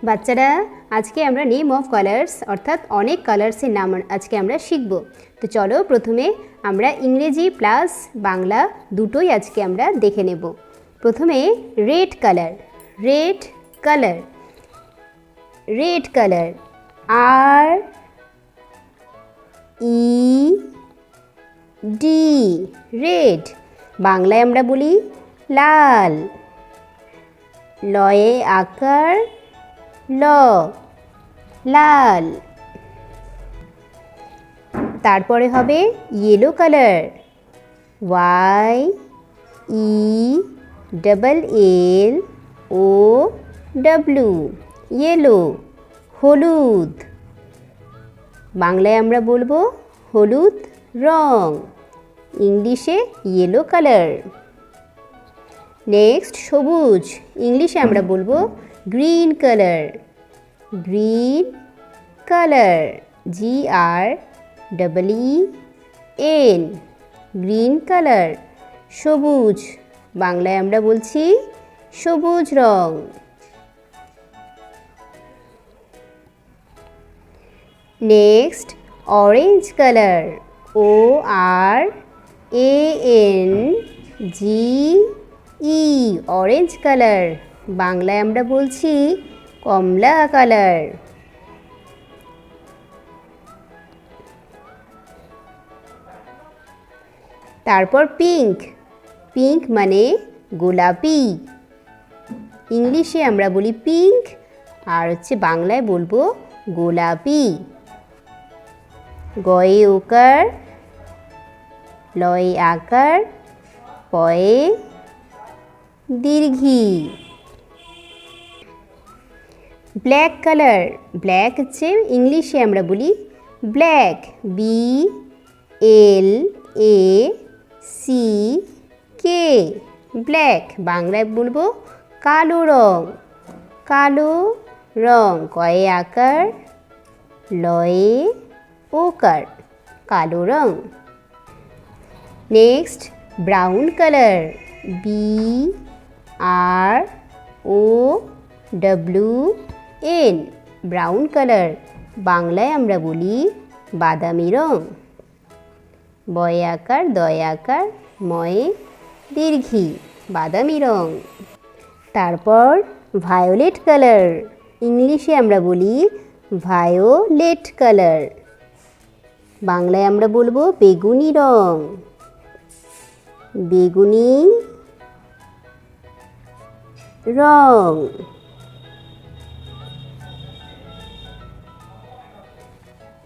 বাচ্চারা আজকে আমরা নেম অফ কালার্স অর্থাৎ অনেক কালার্সের নাম আজকে আমরা শিখব। তো চলো প্রথমে আমরা ইংরেজি প্লাস বাংলা দুটোই আজকে আমরা দেখে নেব। প্রথমে red colour, red colour, red colour, R E D, red. বাংলায় আমরা বলি লাল, লয়ে আকার ল, লাল। তারপরে হবে yellow colour, Y E double L O W, yellow, হলুদ। বাংলায় আমরা বলবো হলুদ রং, ইংলিশে ইয়েলো কালার। নেক্সট সবুজ, ইংলিশে আমরা বলবো green colour, green colour, G R double E N, green colour, সবুজ। বাংলায় আমরা বলছি সবুজ রং। Next orange colour, O R A N G E, orange colour. বাংলায় আমরা বলছি কমলা কালার। তারপর পিঙ্ক, পিঙ্ক মানে গোলাপি, ইংলিশে আমরা বলি পিঙ্ক আর বাংলায় বলবো গোলাপি। গয়ে ওকার, লয়ে আকার, পয়ে দীর্ঘি। ব্ল্যাক কালার, ব্ল্যাক হচ্ছে ইংলিশে আমরা বলি black, B L A C K, black. বাংলায় বলবো কালো রং, কালো রং, কয়ে আকার লয়ে ওকার, কালো রং। Next brown colour, B R O W N, brown colour. বাংলায় আমরা বলি বাদামি রং, বয়ে আকার দয়ে আকার ময়ে দীর্ঘি, বাদামি রং। তারপর ভায়োলেট কালার, ইংলিশে আমরা বলি ভায়োলেট কালার, বাংলায় আমরা বলবো বেগুনি রং, বেগুনি রং।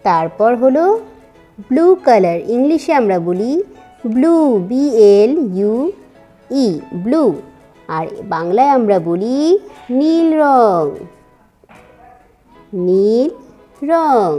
তারপর হলো ব্লু কালার, ইংলিশে আমরা বলি blue, B L U E, blue. আর বাংলায় আমরা বলি নীল রং, নীল রং।